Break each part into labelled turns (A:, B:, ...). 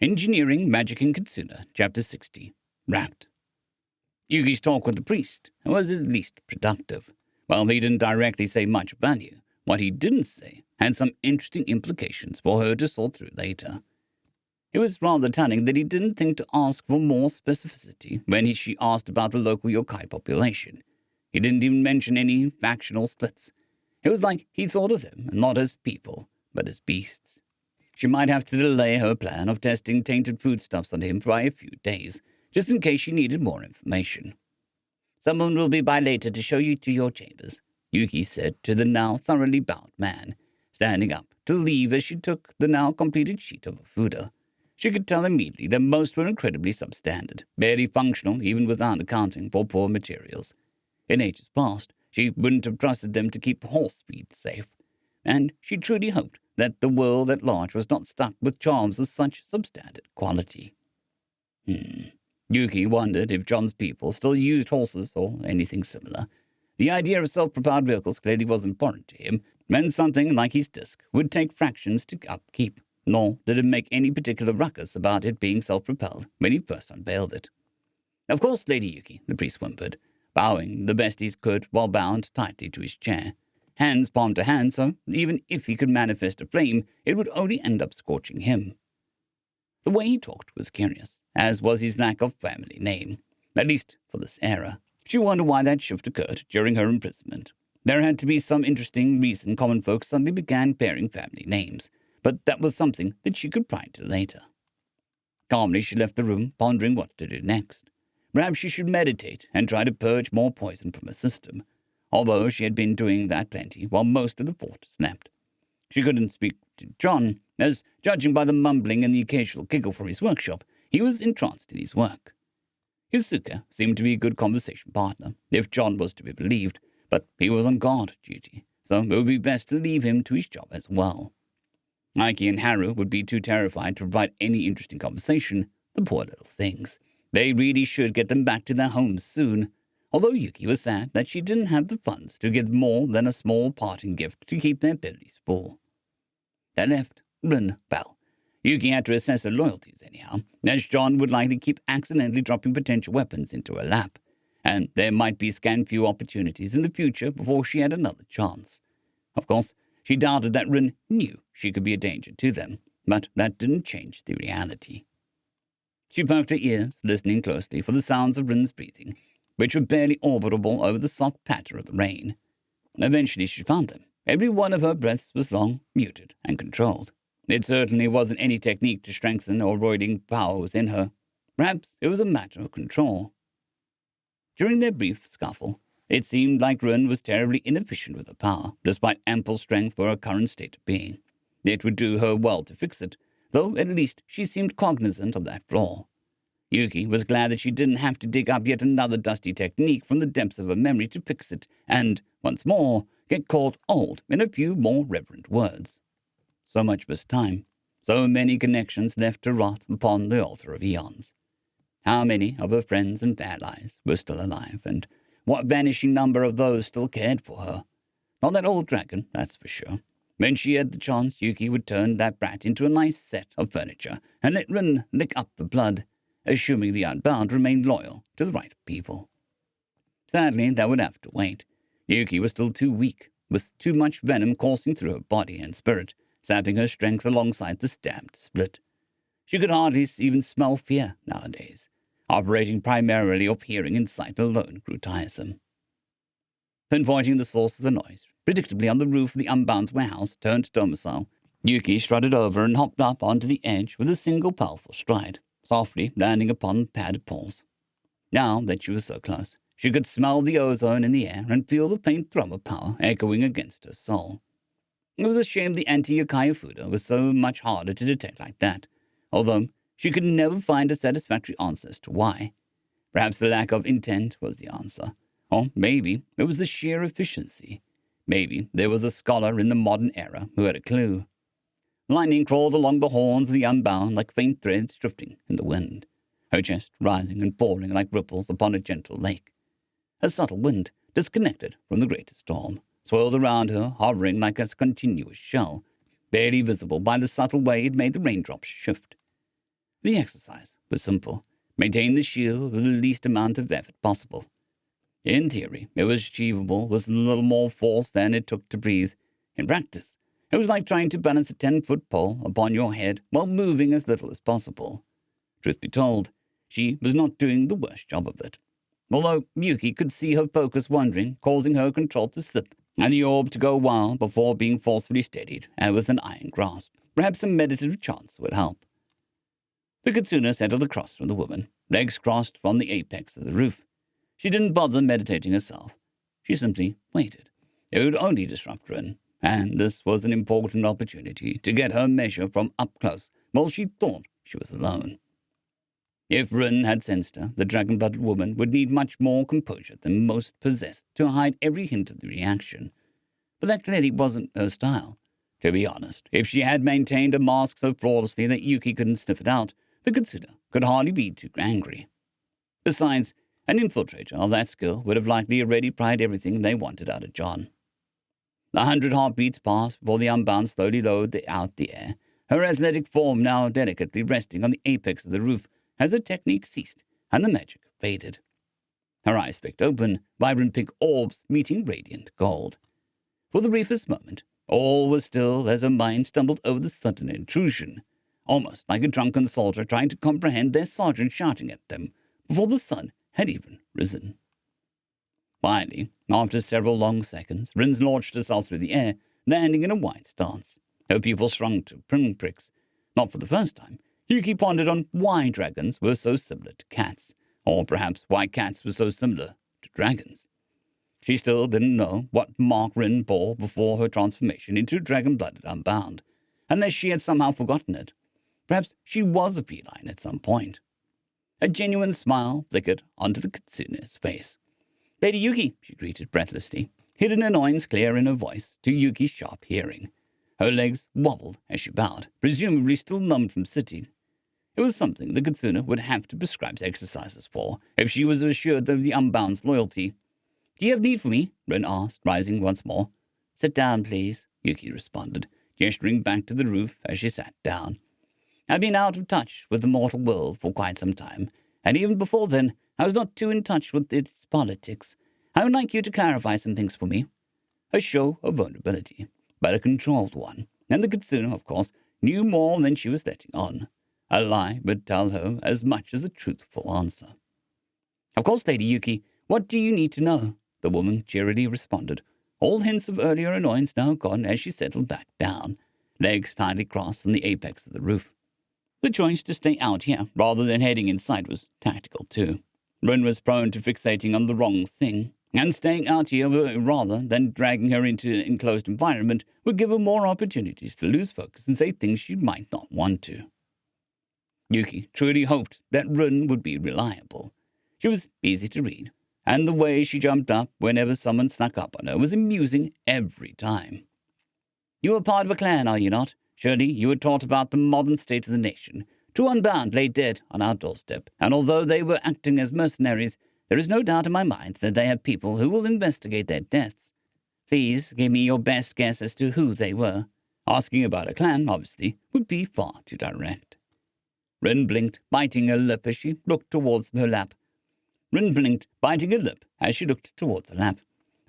A: Engineering Magic in Kitsune, Chapter 60. Wrapped. Yuki's talk with the priest was at least productive. While he didn't directly say much value, what he didn't say had some interesting implications for her to sort through later. It was rather telling that he didn't think to ask for more specificity when she asked about the local yokai population. He didn't even mention any factional splits. It was like he thought of them not as people, but as beasts. She might have to delay her plan of testing tainted foodstuffs on him by a few days, just in case she needed more information. "Someone will be by later to show you to your chambers," Yuki said to the now thoroughly bound man, standing up to leave as she took the now completed sheet of a fooder. She could tell immediately that most were incredibly substandard, barely functional even without accounting for poor materials. In ages past, she wouldn't have trusted them to keep horse feed safe, and she truly hoped that the world at large was not stuck with charms of such substandard quality. Yuki wondered if John's people still used horses or anything similar. The idea of self-propelled vehicles clearly was important to him, and something like his disc would take fractions to upkeep, nor did it make any particular ruckus about it being self-propelled when he first unveiled it. "Of course, Lady Yuki," the priest whimpered, bowing the best he could while bound tightly to his chair. Hands palm to hand, so even if he could manifest a flame, it would only end up scorching him. The way he talked was curious, as was his lack of family name, at least for this era. She wondered why that shift occurred during her imprisonment. There had to be some interesting reason common folk suddenly began pairing family names, but that was something that she could pry into later. Calmly, she left the room, pondering what to do next. Perhaps she should meditate and try to purge more poison from her system, although she had been doing that plenty while most of the fort slept. She couldn't speak to John, as, judging by the mumbling and the occasional giggle from his workshop, he was entranced in his work. Yusuke seemed to be a good conversation partner, if John was to be believed, but he was on guard duty, so it would be best to leave him to his job as well. Ike and Haru would be too terrified to provide any interesting conversation, the poor little things. They really should get them back to their homes soon, although Yuki was sad that she didn't have the funds to give more than a small parting gift to keep their bellies full. They left. Well, Yuki had to assess her loyalties anyhow, as John would likely keep accidentally dropping potential weapons into her lap, and there might be scant few opportunities in the future before she had another chance. Of course, she doubted that Rin knew she could be a danger to them, but that didn't change the reality. She perked her ears, listening closely for the sounds of Rin's breathing, which were barely audible over the soft patter of the rain. Eventually she found them. Every one of her breaths was long, muted, and controlled. It certainly wasn't any technique to strengthen or roiding power within her. Perhaps it was a matter of control. During their brief scuffle, it seemed like Rin was terribly inefficient with her power, despite ample strength for her current state of being. It would do her well to fix it, though at least she seemed cognizant of that flaw. Yuki was glad that she didn't have to dig up yet another dusty technique from the depths of her memory to fix it, and, once more, get called old in a few more reverent words. So much was time, so many connections left to rot upon the altar of eons. How many of her friends and allies were still alive, and what vanishing number of those still cared for her? Not that old dragon, that's for sure. When she had the chance, Yuki would turn that brat into a nice set of furniture and let Rin lick up the blood, assuming the Unbound remained loyal to the right people. Sadly, that would have to wait. Yuki was still too weak, with too much venom coursing through her body and spirit, sapping her strength alongside the stabbed split. She could hardly even smell fear nowadays. Operating primarily off hearing and sight alone grew tiresome. Pinpointing the source of the noise, predictably on the roof of the Unbound's warehouse turned domicile, Yuki strutted over and hopped up onto the edge with a single powerful stride, softly landing upon padded paws. Now that she was so close, she could smell the ozone in the air and feel the faint thrum of power echoing against her soul. It was a shame the anti-yokai Fuda was so much harder to detect like that, although she could never find a satisfactory answer as to why. Perhaps the lack of intent was the answer, or maybe it was the sheer efficiency. Maybe there was a scholar in the modern era who had a clue. Lightning crawled along the horns of the Unbound like faint threads drifting in the wind, her chest rising and falling like ripples upon a gentle lake. A subtle wind, disconnected from the greater storm, swirled around her, hovering like a continuous shell, barely visible by the subtle way it made the raindrops shift. The exercise was simple. Maintain the shield with the least amount of effort possible. In theory, it was achievable with a little more force than it took to breathe. In practice, it was like trying to balance a 10-foot pole upon your head while moving as little as possible. Truth be told, she was not doing the worst job of it. Although Yuki could see her focus wandering, causing her control to slip, and the orb to go wild before being forcefully steadied, and with an iron grasp. Perhaps some meditative chants would help. The Kitsune settled across from the woman, legs crossed from the apex of the roof. She didn't bother meditating herself. She simply waited. It would only disrupt Rin, and this was an important opportunity to get her measure from up close while she thought she was alone. If Rin had sensed her, the dragon-blooded woman would need much more composure than most possessed to hide every hint of the reaction. But that clearly wasn't her style. To be honest, if she had maintained a mask so flawlessly that Yuki couldn't sniff it out, the Kitsune could hardly be too angry. Besides, an infiltrator of that skill would have likely already pried everything they wanted out of John. 100 heartbeats passed before the Unbound slowly lowered out the air, her athletic form now delicately resting on the apex of the roof as her technique ceased and the magic faded. Her eyes flicked open, vibrant pink orbs meeting radiant gold. For the briefest moment, all was still as her mind stumbled over the sudden intrusion, almost like a drunken soldier trying to comprehend their sergeant shouting at them before the sun had even risen. Finally, after several long seconds, Rin launched herself through the air, landing in a wide stance. Her pupils shrunk to pinpricks. Not for the first time, Yuki pondered on why dragons were so similar to cats, or perhaps why cats were so similar to dragons. She still didn't know what mark Rin bore before her transformation into dragon-blooded Unbound, unless she had somehow forgotten it. Perhaps she was a feline at some point. A genuine smile flickered onto the Kitsune's face. "Lady Yuki," she greeted breathlessly, hidden annoyance clear in her voice to Yuki's sharp hearing. Her legs wobbled as she bowed, presumably still numbed from sitting. It was something the Kitsune would have to prescribe exercises for, if she was assured of the Unbound's loyalty. "Do you have need for me?" Rin asked, rising once more. "Sit down, please," Yuki responded, gesturing back to the roof as she sat down. "I've been out of touch with the mortal world for quite some time, and even before then, I was not too in touch with its politics. I would like you to clarify some things for me." A show of vulnerability, but a controlled one, and the Kitsune, of course, knew more than she was letting on. A lie would tell her as much as a truthful answer. "Of course, Lady Yuki. What do you need to know?" The woman cheerily responded, all hints of earlier annoyance now gone as she settled back down, legs tightly crossed on the apex of the roof. The choice to stay out here rather than heading inside was tactical too. Rin was prone to fixating on the wrong thing, and staying out here rather than dragging her into an enclosed environment would give her more opportunities to lose focus and say things she might not want to. Yuki truly hoped that Rin would be reliable. She was easy to read, and the way she jumped up whenever someone snuck up on her was amusing every time. "You are part of a clan, are you not? Surely you were taught about the modern state of the nation. 2 Unbound lay dead on our doorstep, and although they were acting as mercenaries, there is no doubt in my mind that they have people who will investigate their deaths. Please give me your best guess as to who they were." Asking about a clan, obviously, would be far too direct. Rin blinked, biting her lip as she looked towards her lap. "Are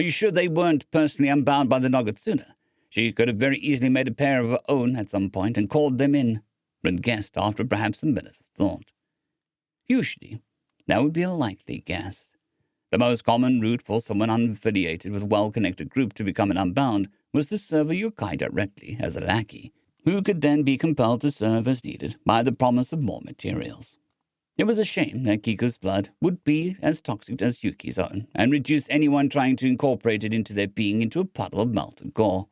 A: you sure they weren't personally unbound by the Nagatsuna? She could have very easily made a pair of her own at some point and called them in," Rin guessed after perhaps a minute of thought. Usually, that would be a likely guess. The most common route for someone unaffiliated with a well-connected group to become an Unbound was to serve a yokai directly as a lackey, who could then be compelled to serve as needed by the promise of more materials. It was a shame that Kiku's blood would be as toxic as Yuki's own, and reduce anyone trying to incorporate it into their being into a puddle of melted gore.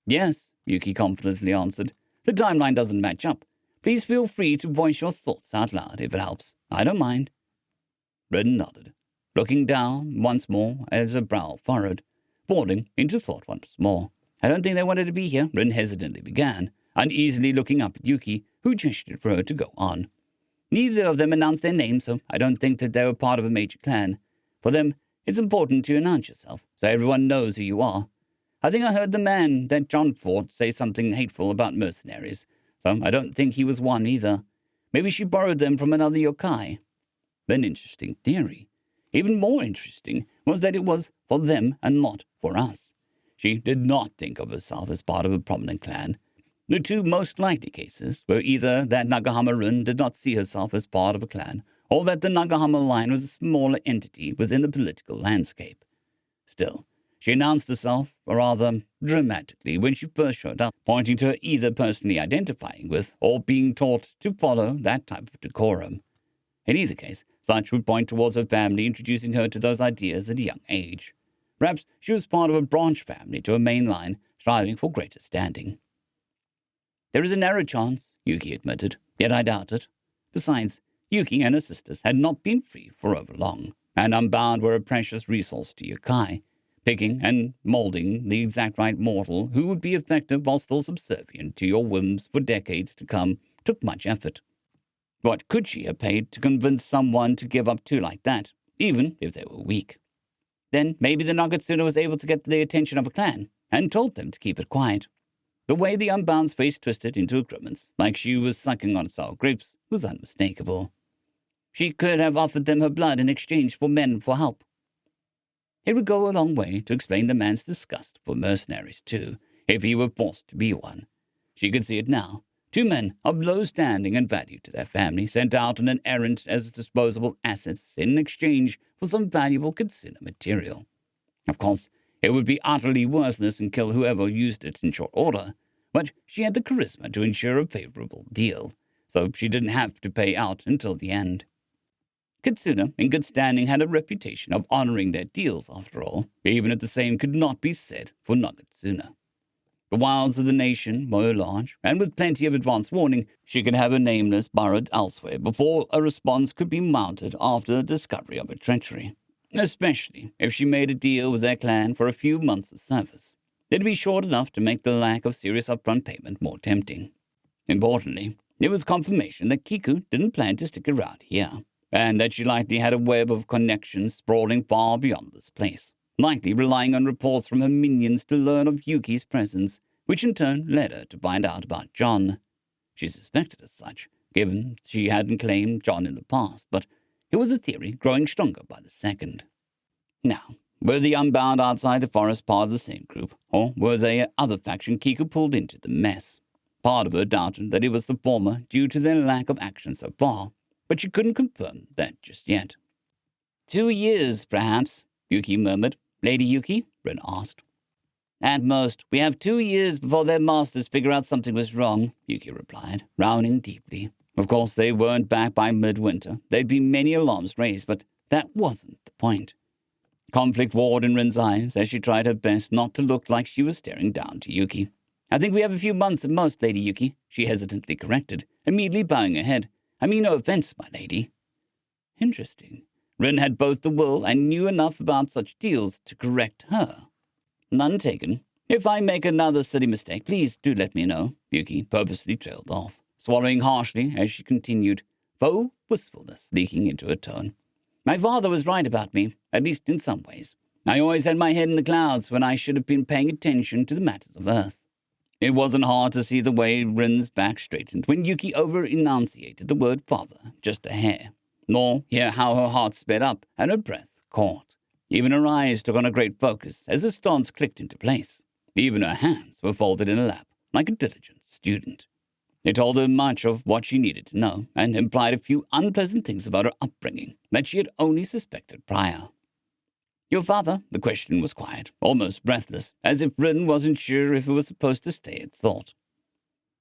A: "Yes," Yuki confidently answered. "The timeline doesn't match up. Please feel free to voice your thoughts out loud if it helps. I don't mind." Rin nodded, looking down once more as her brow furrowed, falling into thought once more. "I don't think they wanted to be here," Rin hesitantly began, uneasily looking up at Yuki, who gestured for her to go on. "Neither of them announced their names, so I don't think that they were part of a major clan. For them, it's important to announce yourself, so everyone knows who you are. I think I heard the man that John fought say something hateful about mercenaries, so I don't think he was one either. Maybe she borrowed them from another yokai. An interesting theory. Even more interesting was that it was for them and not for us. She did not think of herself as part of a prominent clan. The two most likely cases were either that Nagahama-Run did not see herself as part of a clan, or that the Nagahama line was a smaller entity within the political landscape. Still, she announced herself rather dramatically when she first showed up, pointing to her either personally identifying with or being taught to follow that type of decorum. In either case, such would point towards her family introducing her to those ideas at a young age. Perhaps she was part of a branch family to a main line, striving for greater standing. There is a narrow chance, Yuki admitted, yet I doubt it. Besides, Yuki and her sisters had not been free for over long, and Unbound were a precious resource to yokai. Picking and molding the exact right mortal who would be effective while still subservient to your whims for decades to come took much effort. What could she have paid to convince someone to give up two like that, even if they were weak? Then maybe the Nagatsuna was able to get the attention of a clan, and told them to keep it quiet. The way the Unbound's face twisted into a grimace, like she was sucking on sour grapes, was unmistakable. She could have offered them her blood in exchange for men for help. It would go a long way to explain the man's disgust for mercenaries, too, if he were forced to be one. She could see it now. Two men of low standing and value to their family sent out on an errand as disposable assets in exchange for some valuable Kitsune material. Of course, it would be utterly worthless and kill whoever used it in short order, but she had the charisma to ensure a favorable deal, so she didn't have to pay out until the end. Kitsune, in good standing, had a reputation of honoring their deals, after all, even if the same could not be said for Nagatsuna. The wilds of the nation were large, and with plenty of advance warning, she could have her nameless burrowed elsewhere before a response could be mounted after the discovery of her treachery, especially if she made a deal with their clan for a few months of service. It'd be short enough to make the lack of serious upfront payment more tempting. Importantly, it was confirmation that Kiku didn't plan to stick around here, and that she likely had a web of connections sprawling far beyond this place, likely relying on reports from her minions to learn of Yuki's presence, which in turn led her to find out about John. She suspected as such, given she hadn't claimed John in the past, but it was a theory growing stronger by the second. Now, were the Unbound outside the forest part of the same group, or were they other faction Kiku pulled into the mess? Part of her doubted that it was the former due to their lack of action so far, but she couldn't confirm that just yet. 2 years, perhaps, Yuki murmured. Lady Yuki? Ren asked. At most, we have 2 years before their masters figure out something was wrong, Yuki replied, frowning deeply. Of course, they weren't back by midwinter. There'd be many alarms raised, but that wasn't the point. Conflict warred in Ren's eyes as she tried her best not to look like she was staring down to Yuki. I think we have a few months at most, Lady Yuki, she hesitantly corrected, immediately bowing her head. I mean no offense, my lady. Interesting. Ren had both the will and knew enough about such deals to correct her. None taken. If I make another silly mistake, please do let me know, Yuki purposely trailed off, swallowing harshly as she continued, faux wistfulness leaking into her tone. My father was right about me, at least in some ways. I always had my head in the clouds when I should have been paying attention to the matters of Earth. It wasn't hard to see the way Rin's back straightened when Yuki over-enunciated the word father just a hair, nor hear how her heart sped up and her breath caught. Even her eyes took on a great focus as the stance clicked into place. Even her hands were folded in her lap, like a diligent student. It told her much of what she needed to know, and implied a few unpleasant things about her upbringing that she had only suspected prior. Your father? The question was quiet, almost breathless, as if Rin wasn't sure if it was supposed to stay at thought.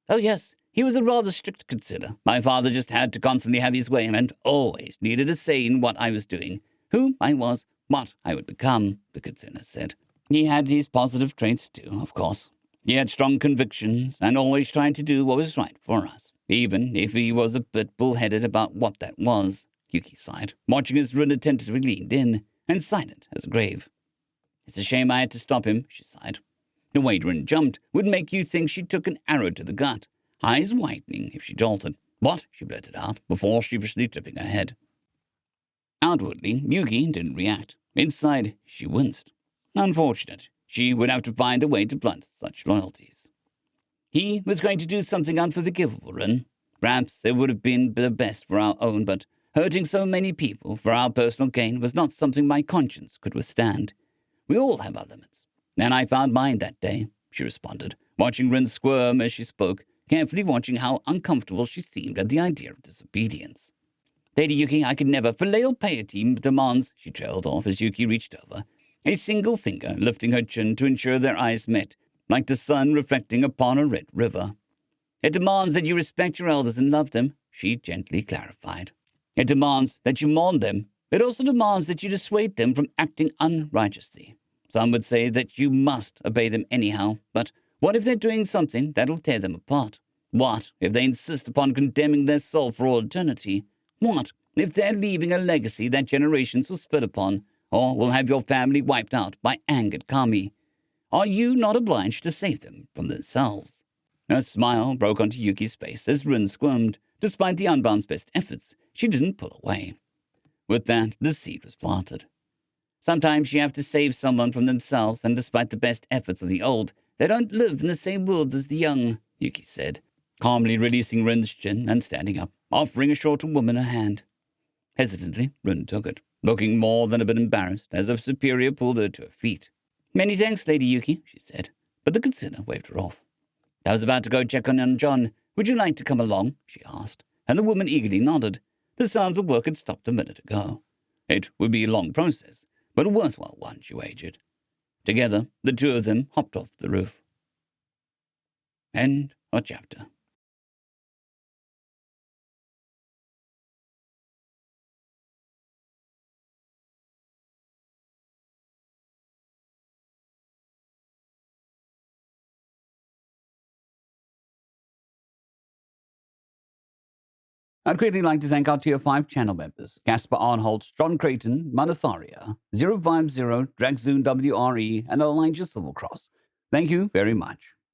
A: Oh yes, he was a rather strict consider. My father just had to constantly have his way, and always needed a say in what I was doing, who I was, what I would become, the Kitsune said. He had his positive traits too, of course. He had strong convictions, and always tried to do what was right for us, even if he was a bit bullheaded about what that was, Yuki sighed, watching as Rin attentively leaned in, and silent as a grave. It's a shame I had to stop him, she sighed. The way Rin jumped would make you think she took an arrow to the gut, eyes widening if she jolted. What? She blurted out, before sheepishly tipping her head. Outwardly, Yuki didn't react. Inside, she winced. Unfortunate. She would have to find a way to blunt such loyalties. He was going to do something unforgivable, Rin. Perhaps it would have been the best for our own, but hurting so many people for our personal gain was not something my conscience could withstand. We all have our limits, and I found mine that day, she responded, watching Rin squirm as she spoke, carefully watching how uncomfortable she seemed at the idea of disobedience. Lady Yuki, I could never. Filial piety demands, she trailed off as Yuki reached over, a single finger lifting her chin to ensure their eyes met, like the sun reflecting upon a red river. It demands that you respect your elders and love them, she gently clarified. It demands that you mourn them. It also demands that you dissuade them from acting unrighteously. Some would say that you must obey them anyhow, but what if they're doing something that'll tear them apart? What if they insist upon condemning their soul for all eternity? What if they're leaving a legacy that generations will spit upon, or will have your family wiped out by angered kami? Are you not obliged to save them from themselves? A smile broke onto Yuki's face as Rin squirmed. Despite the Unbound's best efforts, she didn't pull away. With that, the seed was planted. Sometimes you have to save someone from themselves, and despite the best efforts of the old, they don't live in the same world as the young, Yuki said, calmly releasing Rin's chin and standing up, offering a shorter woman a hand. Hesitantly, Rin took it, looking more than a bit embarrassed as her superior pulled her to her feet. Many thanks, Lady Yuki, she said, but the Kitsune waved her off. I was about to go check on John. Would you like to come along? She asked, and the woman eagerly nodded. The sounds of work had stopped a minute ago. It would be a long process, but a worthwhile one, she wagered. Together, the two of them hopped off the roof. End of chapter. I'd greatly like to thank our Tier 5 channel members, Caspar Arnholt, John Creighton, Manatharia, 050, Dragzoon WRE, and Elijah Silvercross. Thank you very much.